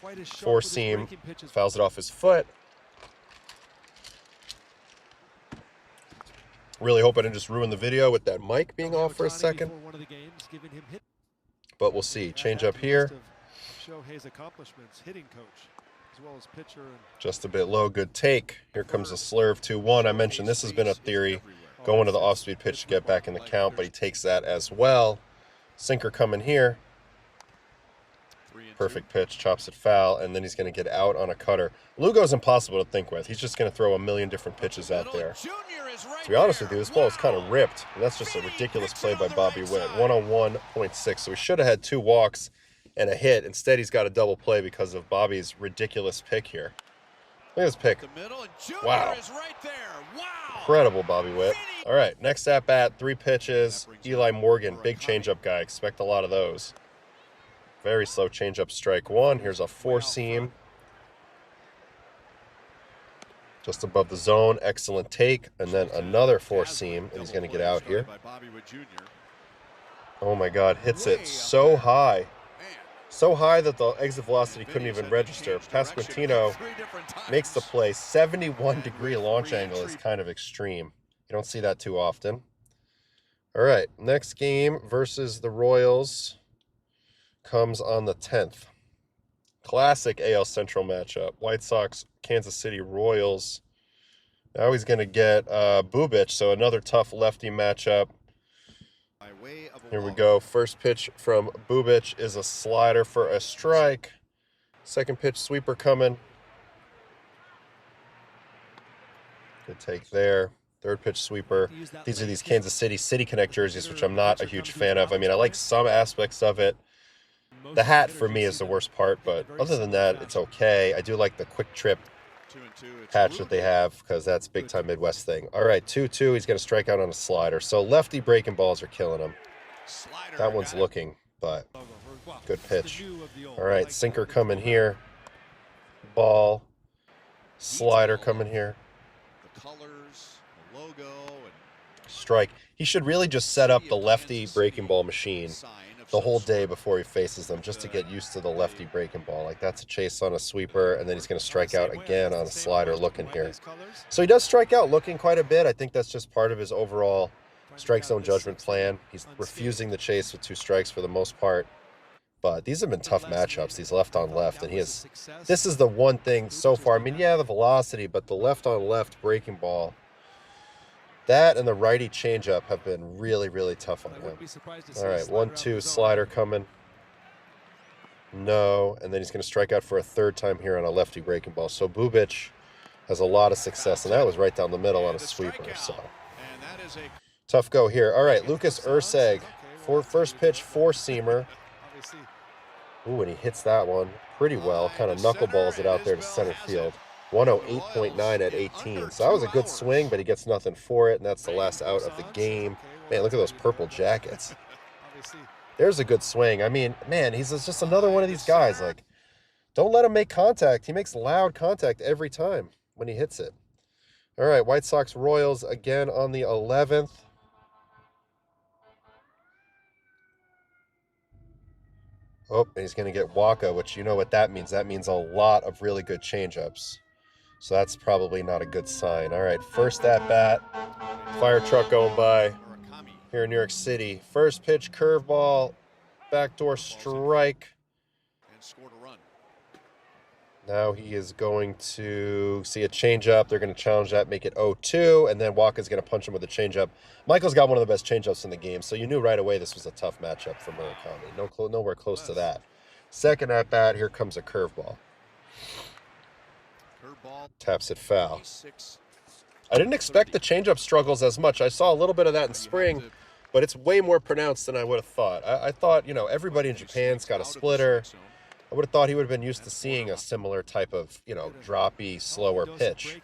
4-seam, fouls it off his foot. Really hope I didn't just ruin the video with that mic being off for a second. But we'll see. Change up here. Just a bit low. Good take. Here comes a slurve 2-1. I mentioned this has been a theory going to the off-speed pitch to get back in the count, but he takes that as well. Sinker coming here. Perfect pitch, chops it foul, and then he's going to get out on a cutter. Lugo's impossible to think with. He's just going to throw a million different pitches out there. To be honest with you, this ball is kind of ripped, and that's just a ridiculous play by Bobby Witt. 101.6, so he should have had 2 walks and a hit. Instead, he's got a double play because of Bobby's ridiculous pick here. Look at this pick. Wow. Incredible, Bobby Witt. All right, next at-bat, 3 pitches. Eli Morgan, big changeup guy. Expect a lot of those. Very slow changeup, strike 1. Here's a 4-seam. Just above the zone, excellent take. And then another 4-seam, and he's going to get out here. Oh my God, hits it so high. So high that the exit velocity couldn't even register. Pasquantino makes the play. 71-degree launch angle is kind of extreme. You don't see that too often. All right, next game versus the Royals comes on the 10th. Classic AL Central matchup. White Sox, Kansas City Royals. Now he's going to get Bubic, so another tough lefty matchup. Here we go. First pitch from Bubic is a slider for a strike. Second pitch sweeper coming. Good take there. Third pitch sweeper. These are these Kansas City Connect jerseys, which I'm not a huge fan of. I mean, I like some aspects of it. The hat for me is the worst part, but other than that, it's okay. I do like the quick trip patch that they have because that's big time Midwest thing. All right, 2-2. He's going to strike out on a slider. So lefty breaking balls are killing him. That one's looking, but good pitch. All right, sinker coming here. Ball. Slider coming here. Strike. He should really just set up the lefty breaking ball machine the whole day before he faces them just to get used to the lefty breaking ball. Like that's a chase on a sweeper, and then he's going to strike out again on a slider looking here. So he does strike out looking quite a bit. I think that's just part of his overall strike zone judgment plan. He's refusing the chase with 2 strikes for the most part. But these have been tough matchups, these left on left, and this is the one thing so far. I mean, yeah, the velocity, but the left on left breaking ball, that and the righty changeup have been really, really tough on him. All right, 1-2 slider coming. No, and then he's going to strike out for a third time here on a lefty breaking ball. So Bubic has a lot of success, and that was right down the middle on a sweeper. So tough go here. All right, Lucas Erceg, first pitch, four-seamer. Ooh, and he hits that one pretty well. Kind of knuckleballs it out there to center field. 108.9 at 18. So that was a good swing, but he gets nothing for it, and that's the last out of the game. Man, look at those purple jackets. There's a good swing. I mean, man, he's just another one of these guys. Like, don't let him make contact. He makes loud contact every time when he hits it. All right, White Sox Royals again on the 11th. Oh, and he's going to get Waka, which you know what that means. That means a lot of really good changeups. So that's probably not a good sign. All right, first at bat. Fire truck going by here in New York City. First pitch, curveball, backdoor strike. And scored a run. Now he is going to see a changeup. They're going to challenge that, make it 0-2, and then Waka's going to punch him with a changeup. Michael's got one of the best changeups in the game, so you knew right away this was a tough matchup for Murakami. Nowhere close to that. Second at bat, here comes a curveball. Taps it foul. I didn't expect the changeup struggles as much. I saw a little bit of that in spring, but it's way more pronounced than I would have thought. I thought, you know, everybody in Japan's got a splitter. I would have thought he would have been used to seeing a similar type of, you know, droppy, slower pitch.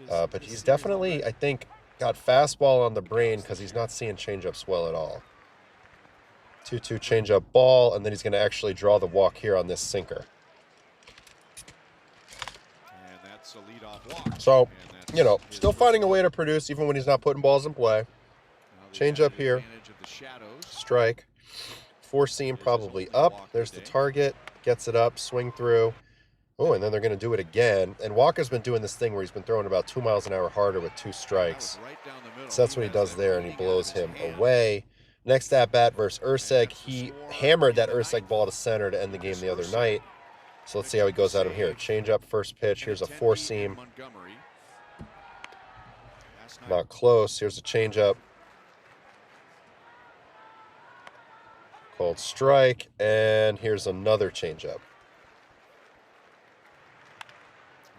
But he's definitely, I think, got fastball on the brain because he's not seeing changeups well at all. 2-2 changeup ball, and then he's going to actually draw the walk here on this sinker. So, you know, still finding a way to produce even when he's not putting balls in play. Changeup here. Strike. Four seam probably up. There's the target. Gets it up. Swing through. Oh, and then they're going to do it again. And Walker's been doing this thing where he's been throwing about 2 miles an hour harder with 2 strikes. So that's what he does there, and he blows him away. Next at bat versus Erceg. He hammered that Erceg ball to center to end the game the other night. So let's see how he goes out of here. Change up, first pitch. Here's a four seam. Not close. Here's a changeup. Called strike. And here's another changeup.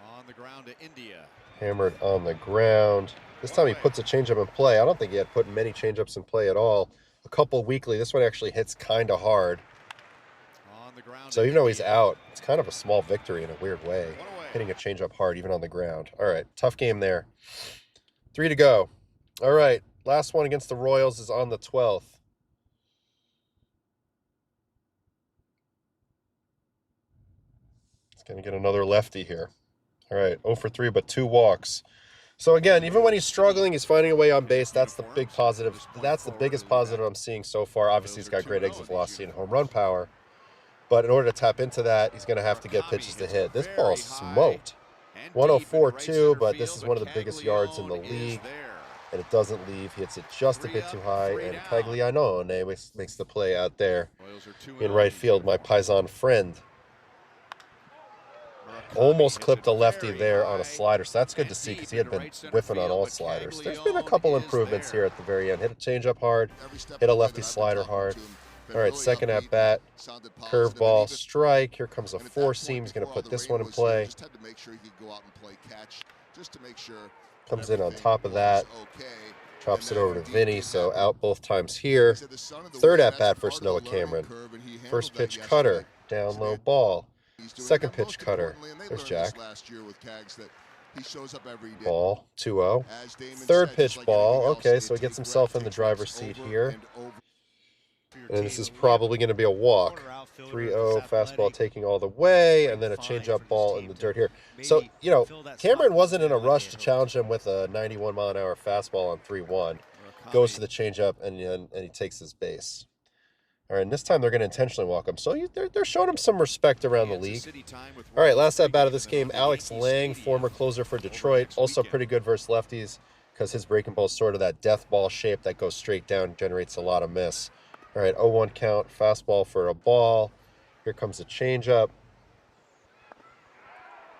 On the ground to India. Hammered on the ground. This time he puts a changeup in play. I don't think he had put many changeups in play at all. A couple weekly. This one actually hits kind of hard. So even though he's out, it's kind of a small victory in a weird way. Hitting a changeup hard even on the ground. All right, tough game there. 3 to go. All right, last one against the Royals is on the 12th. It's going to get another lefty here. All right, 0 for 3, but 2 walks. So again, even when he's struggling, he's finding a way on base. That's the big positive. That's the biggest positive I'm seeing so far. Obviously, he's got great exit velocity and home run power. But in order to tap into that, he's going to have to get pitches to hit. This ball smoked. 104-2, but this is one of the biggest yards in the league. And it doesn't leave. He hits it just a bit too high. And Caglianone makes the play out there in right field. My Paisan friend almost clipped a lefty there on a slider. So that's good to see because he had been whiffing on all sliders. There's been a couple improvements here at the very end. Hit a changeup hard. Hit a lefty slider hard. All right, second at bat, curveball, strike. Here comes a four seam. He's going to put this one in play. Comes in on top of that. Chops it over to Vinny, so out both times here. Third at bat versus Noah Cameron. First pitch cutter, down low ball. Second pitch cutter. There's Jack. Ball, 2-0. Third pitch ball. Okay, so he gets himself in the driver's seat here. And this is probably going to be a walk. 3-0, fastball taking all the way, and then a changeup ball in the dirt here. So, you know, Cameron wasn't in a rush to challenge him with a 91-mile-an-hour fastball on 3-1. Goes to the changeup, and he takes his base. All right, and this time they're going to intentionally walk him. So they're showing him some respect around the league. All right, last at bat of this game, Alex Lang, former closer for Detroit. Also pretty good versus lefties because his breaking ball is sort of that death ball shape that goes straight down, generates a lot of miss. All right, 0-1 count, fastball for a ball. Here comes a changeup.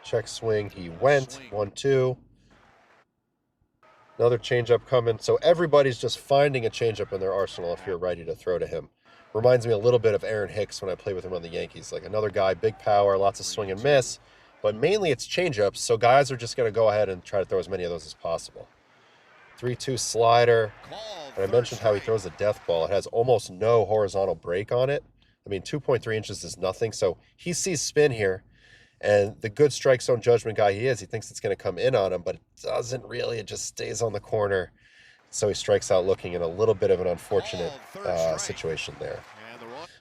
Check swing, he went, 1-2. Another changeup coming. So everybody's just finding a changeup in their arsenal if you're ready to throw to him. Reminds me a little bit of Aaron Hicks when I played with him on the Yankees. Like another guy, big power, lots of swing and miss, but mainly it's changeups. So guys are just going to go ahead and try to throw as many of those as possible. 3-2 slider. And I mentioned how he throws a death ball. It has almost no horizontal break on it. I mean, 2.3 inches is nothing. So he sees spin here. And the good strike zone judgment guy he is, he thinks it's going to come in on him, but it doesn't really. It just stays on the corner. So he strikes out looking in a little bit of an unfortunate situation there.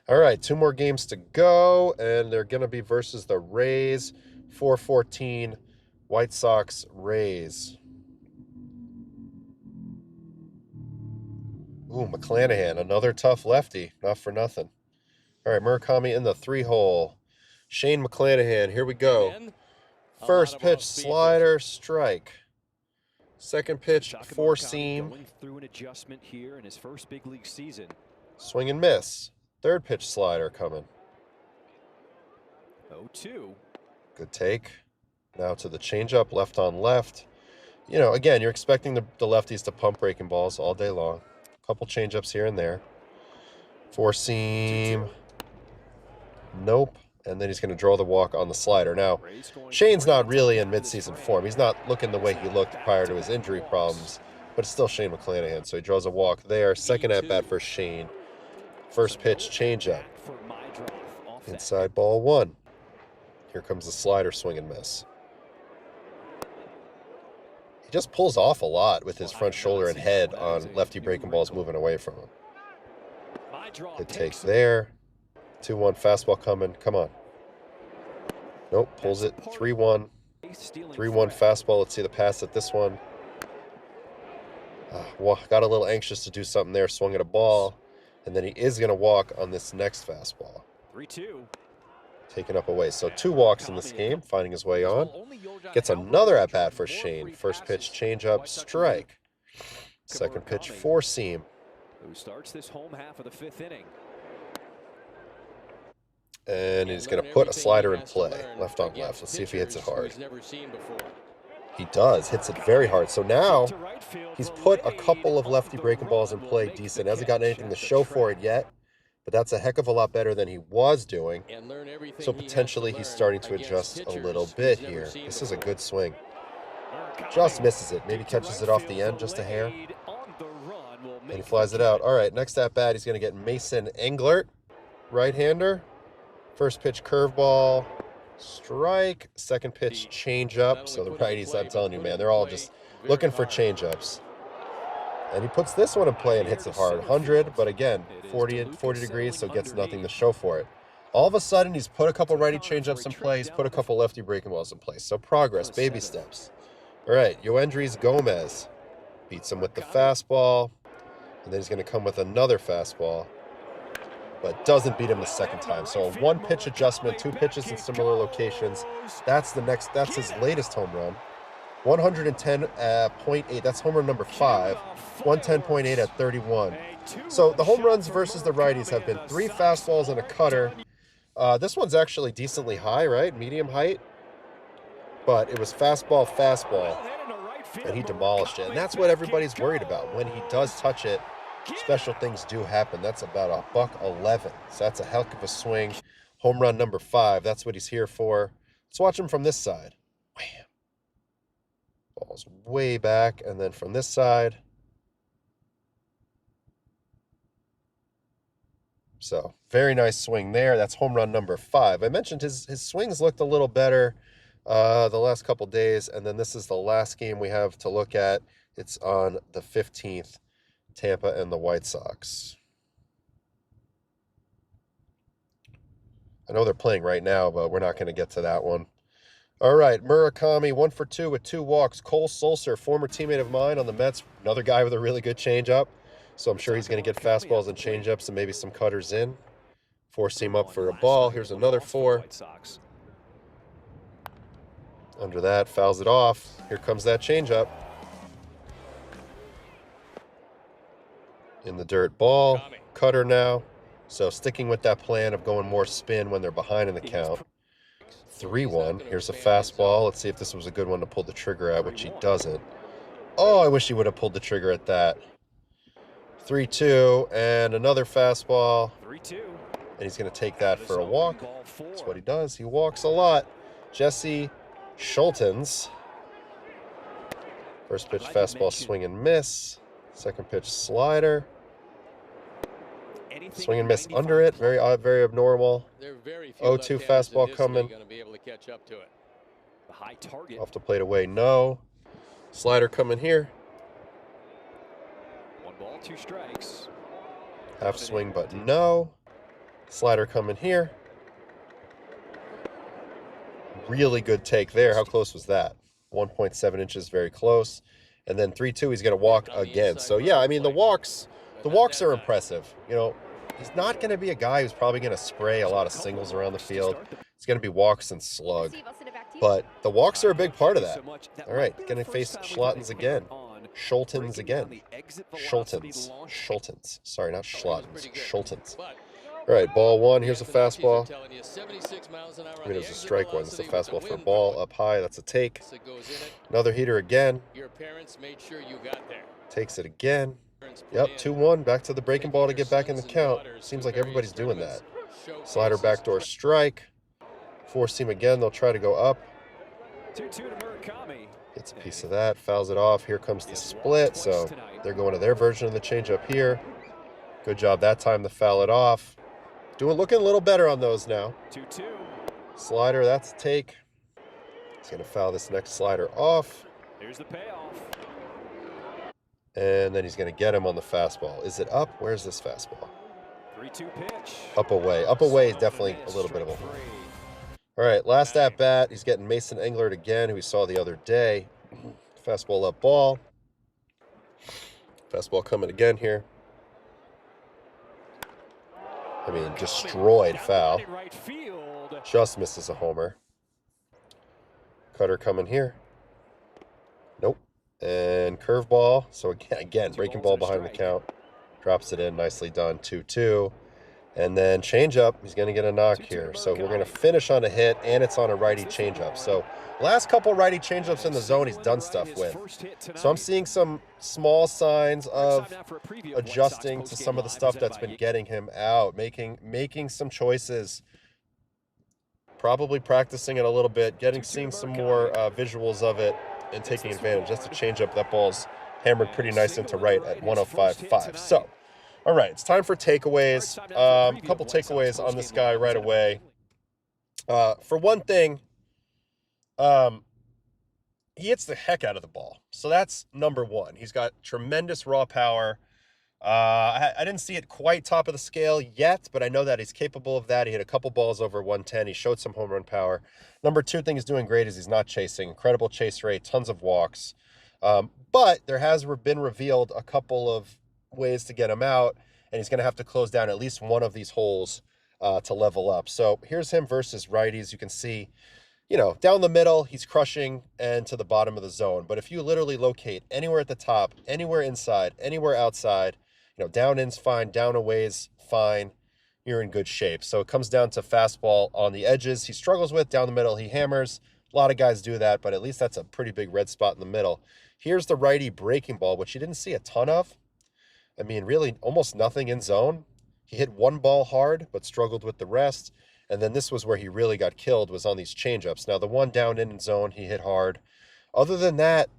All right, 2 more games to go, and they're going to be versus the Rays. 4-14, White Sox, Rays. Ooh, McClanahan, another tough lefty. Not for nothing. All right, Murakami in the 3-hole. Shane McClanahan, here we go. First pitch, slider, strike. Second pitch, 4-seam. Going through an adjustment here in his first big league season. Swing and miss. Third pitch, slider coming. 0-2. Good take. Now to the changeup, left on left. You know, again, you're expecting the lefties to pump breaking balls all day long. Couple changeups here and there. 4-seam. Nope. And then he's going to draw the walk on the slider. Now, Shane's not really in midseason form. He's not looking the way he looked prior to his injury problems, but it's still Shane McClanahan. So he draws a walk there. Second at bat for Shane. First pitch, changeup. Inside ball 1. Here comes the slider, swing and miss. He just pulls off a lot with his front shoulder and head on lefty breaking balls moving away from him. Good take there. 2-1 fastball coming. Come on. Nope, pulls it. 3-1. 3-1 fastball. Let's see the pass at this one. Got a little anxious to do something there. Swung at a ball. And then he is going to walk on this next fastball. 3-2. Taken up away. So 2 walks in this game. Finding his way on. Gets another at-bat for Shane. First pitch, changeup, strike. Second pitch, 4-seam. Who starts this home half of the 5th inning. And he's going to put a slider in play, left on left. Let's see if he hits it hard. He does, hits it very hard. So now he's put a couple of lefty breaking balls in play decent. Hasn't gotten anything to show for it yet, but that's a heck of a lot better than he was doing. So potentially he's starting to adjust a little bit here. This is a good swing. Just misses it. Maybe catches it off the end just a hair. And he flies it out. All right, next at bat, he's going to get Mason Englert, right-hander. First pitch, curveball, strike. Second pitch, changeup. So the righties, I'm telling you, man, they're all just looking for changeups. And he puts this one in play and hits it hard. 100, but again, 40 degrees, so gets nothing to show for it. All of a sudden, he's put a couple righty changeups in play. He's put a couple lefty breaking balls in place. So progress, baby steps. All right, Yoendrys Gomez beats him with the fastball. And then he's going to come with another fastball, but doesn't beat him the second time. So a 1-pitch adjustment, 2 pitches in similar locations. That's his latest home run. 110.8. That's home run number 5. 110.8 at 31. So the home runs versus the righties have been 3 fastballs and a cutter. This one's actually decently high, right? Medium height. But it was fastball, and he demolished it. And that's what everybody's worried about. When he does touch it, special things do happen. That's about $111. So that's a heck of a swing. Home run number 5. That's what he's here for. Let's watch him from this side. Wham. Ball's way back. And then from this side. So very nice swing there. That's home run number 5. I mentioned his swings looked a little better the last couple days. And then this is the last game we have to look at. It's on the 15th. Tampa and the White Sox. I know they're playing right now, but we're not going to get to that one. All right, Murakami, 1 for 2 with 2 walks. Cole Sulser, former teammate of mine on the Mets, another guy with a really good changeup. So I'm sure he's going to get fastballs and changeups and maybe some cutters in. 4-seam up for a ball. Here's another 4. Under that, fouls it off. Here comes that changeup. In the dirt, ball, cutter now. So sticking with that plan of going more spin when they're behind in the count. 3-1. Here's a fastball. Let's see if this was a good one to pull the trigger at, which he doesn't. Oh, I wish he would have pulled the trigger at that. 3-2, and another fastball. 3-2. And he's going to take that for a walk. Ball 4. That's what he does. He walks a lot. Jesse Schultens. First pitch fastball, swing and miss. Second pitch slider. Swing and miss under it. Very odd, very abnormal. There are very few 0-2 left-handers in fastball this coming. league gonna be able to catch up to it. The high target. Off the plate away, no. Slider coming here. 1 ball, 2 strikes. Half swing, but no. Slider coming here. Really good take there. How close was that? 1.7 inches, very close. And then 3-2, he's going to walk again. So, yeah, I mean, the walks are impressive. You know, he's not going to be a guy who's probably going to spray a lot of singles around the field. It's going to be walks and slug. But the walks are a big part of that. All right, going to face Schlottens again. Schultens again. Schultens. Sorry, not Schlottens. Schultens. All right, ball 1. Here's a fastball. I mean, it was a strike one. It's a fastball for a ball up high. That's a take. Another heater again. Your parents made sure you got there. Takes it again. Yep, 2-1. Back to the breaking ball to get back in the count. Seems like everybody's doing that. Slider backdoor strike. Four seam again. They'll try to go up. 2-2 to Murakami. Gets a piece of that. Fouls it off. Here comes the split. So they're going to their version of the changeup here. Good job that time to foul it off. Looking a little better on those now. 2-2. Slider, that's a take. He's going to foul this next slider off. Here's the payoff. And then he's going to get him on the fastball. Is it up? Where's this fastball? 3-2 pitch. Up away. Up away is definitely a little bit of a... All right, last at bat. He's getting Mason Englert again, who we saw the other day. Fastball up ball. Fastball coming again here. I mean, destroyed foul. Just misses a homer. Cutter coming here. Nope. And curveball. So again, breaking ball behind the count. Drops it in. Nicely done. 2-2. And then changeup. He's going to get a knock here. So we're going to finish on a hit, and it's on a righty changeup. So last couple righty changeups in the zone he's done stuff with. So I'm seeing some small signs of adjusting to some of the stuff that's been getting him out, making some choices, probably practicing it a little bit, seeing some more visuals of it, and taking advantage. That's a changeup. That ball's hammered pretty nice into right at 105.5. So, all right, it's time for takeaways. A couple takeaways on this guy right away. For one thing, he hits the heck out of the ball. So that's number one. He's got tremendous raw power. I didn't see it quite top of the scale yet, but I know that he's capable of that. He hit a couple balls over 110. He showed some home run power. Number two thing he's doing great is he's not chasing. Incredible chase rate, tons of walks. But there has been revealed a couple of ways to get him out, and he's going to have to close down at least one of these holes to level up. So here's him versus righties. You can see, down the middle, he's crushing, and to the bottom of the zone. But if you literally locate anywhere at the top, anywhere inside, anywhere outside, down in's fine, down away's fine, you're in good shape. So it comes down to fastball on the edges he struggles with. Down the middle, he hammers. A lot of guys do that, but at least that's a pretty big red spot in the middle. Here's the righty breaking ball, which you didn't see a ton of. I mean, really almost nothing in zone. He hit one ball hard, but struggled with the rest. And then this was where he really got killed, was on these changeups. Now, the one down in zone, he hit hard. Other than that,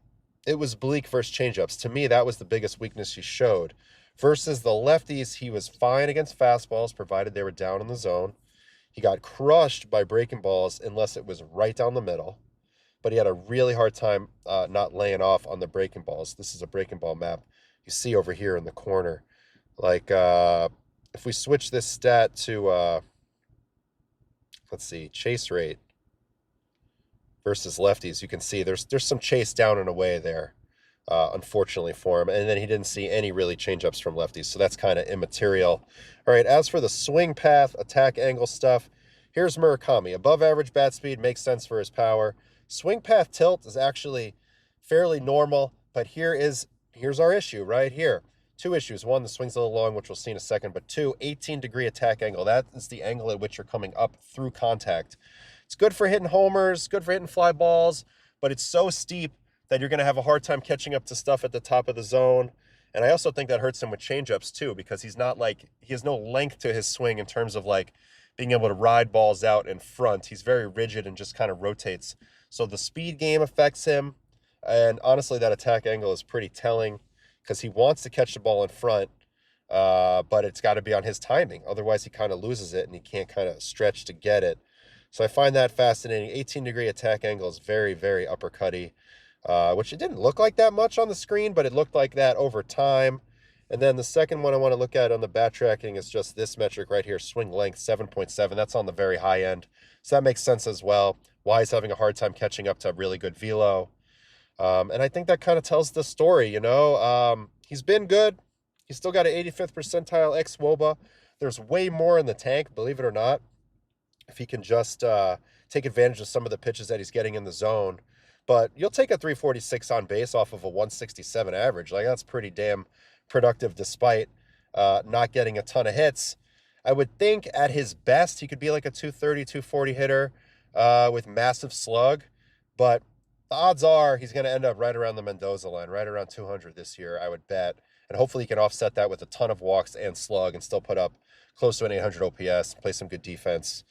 it was bleak versus changeups. To me, that was the biggest weakness he showed. Versus the lefties, he was fine against fastballs, provided they were down in the zone. He got crushed by breaking balls unless it was right down the middle. But he had a really hard time not laying off on the breaking balls. This is a breaking ball map you see over here in the corner. Like, if we switch this stat to, let's see, chase rate versus lefties, you can see there's some chase down and away there, unfortunately for him. And then he didn't see any really changeups from lefties, so that's kind of immaterial. All right, as for the swing path, attack angle stuff, here's Murakami. Above average bat speed makes sense for his power. Swing path tilt is actually fairly normal, but here's our issue right here. Two issues. One, the swing's a little long, which we'll see in a second, but two, 18-degree attack angle. That is the angle at which you're coming up through contact. It's good for hitting homers, good for hitting fly balls, but it's so steep that you're going to have a hard time catching up to stuff at the top of the zone. And I also think that hurts him with changeups too, because he has no length to his swing in terms of like being able to ride balls out in front. He's very rigid and just kind of rotates. So the speed game affects him. And honestly, that attack angle is pretty telling because he wants to catch the ball in front, but it's got to be on his timing. Otherwise, he kind of loses it and he can't kind of stretch to get it. So I find that fascinating. 18-degree attack angle is very, very uppercutty, which it didn't look like that much on the screen, but it looked like that over time. And then the second one I want to look at on the bat tracking is just this metric right here, swing length, 7.7. That's on the very high end. So that makes sense as well. Why he's having a hard time catching up to a really good velo. And I think that kind of tells the story, you know. He's been good. He's still got an 85th percentile ex-WOBA. There's way more in the tank, believe it or not, if he can just take advantage of some of the pitches that he's getting in the zone. But you'll take a 346 on base off of a 167 average. Like, that's pretty damn productive despite not getting a ton of hits. I would think at his best, he could be like a 230, 240 hitter with massive slug. But the odds are he's going to end up right around the Mendoza line, right around 200 this year, I would bet. And hopefully he can offset that with a ton of walks and slug and still put up close to an 800 OPS, play some good defense.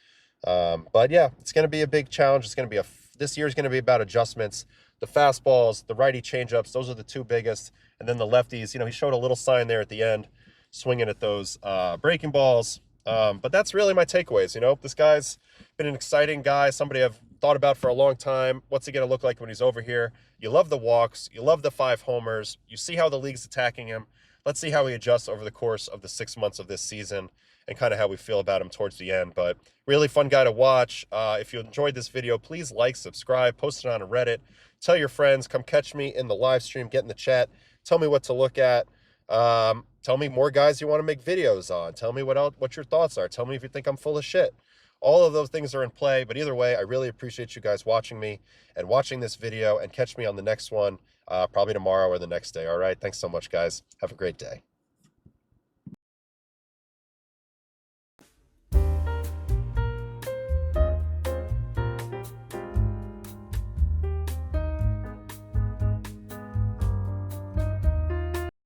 But yeah, it's going to be a big challenge. It's going to be this year is going to be about adjustments. The fastballs, the righty changeups, those are the two biggest. And then the lefties, you know, he showed a little sign there at the end, swinging at those breaking balls. But that's really my takeaways. You know, this guy's been an exciting guy, somebody I've thought about for a long time. What's he going to look like when he's over here? You love the walks. You love the 5 homers. You see how the league's attacking him. Let's see how he adjusts over the course of the 6 months of this season and kind of how we feel about him towards the end. But really fun guy to watch. If you enjoyed this video, please like, subscribe, post it on Reddit. Tell your friends. Come catch me in the live stream. Get in the chat. Tell me what to look at. Tell me more guys you want to make videos on. Tell me what your thoughts are. Tell me if you think I'm full of shit. All of those things are in play, but either way, I really appreciate you guys watching me and watching this video, and catch me on the next one, probably tomorrow or the next day. All right. Thanks so much, guys. Have a great day.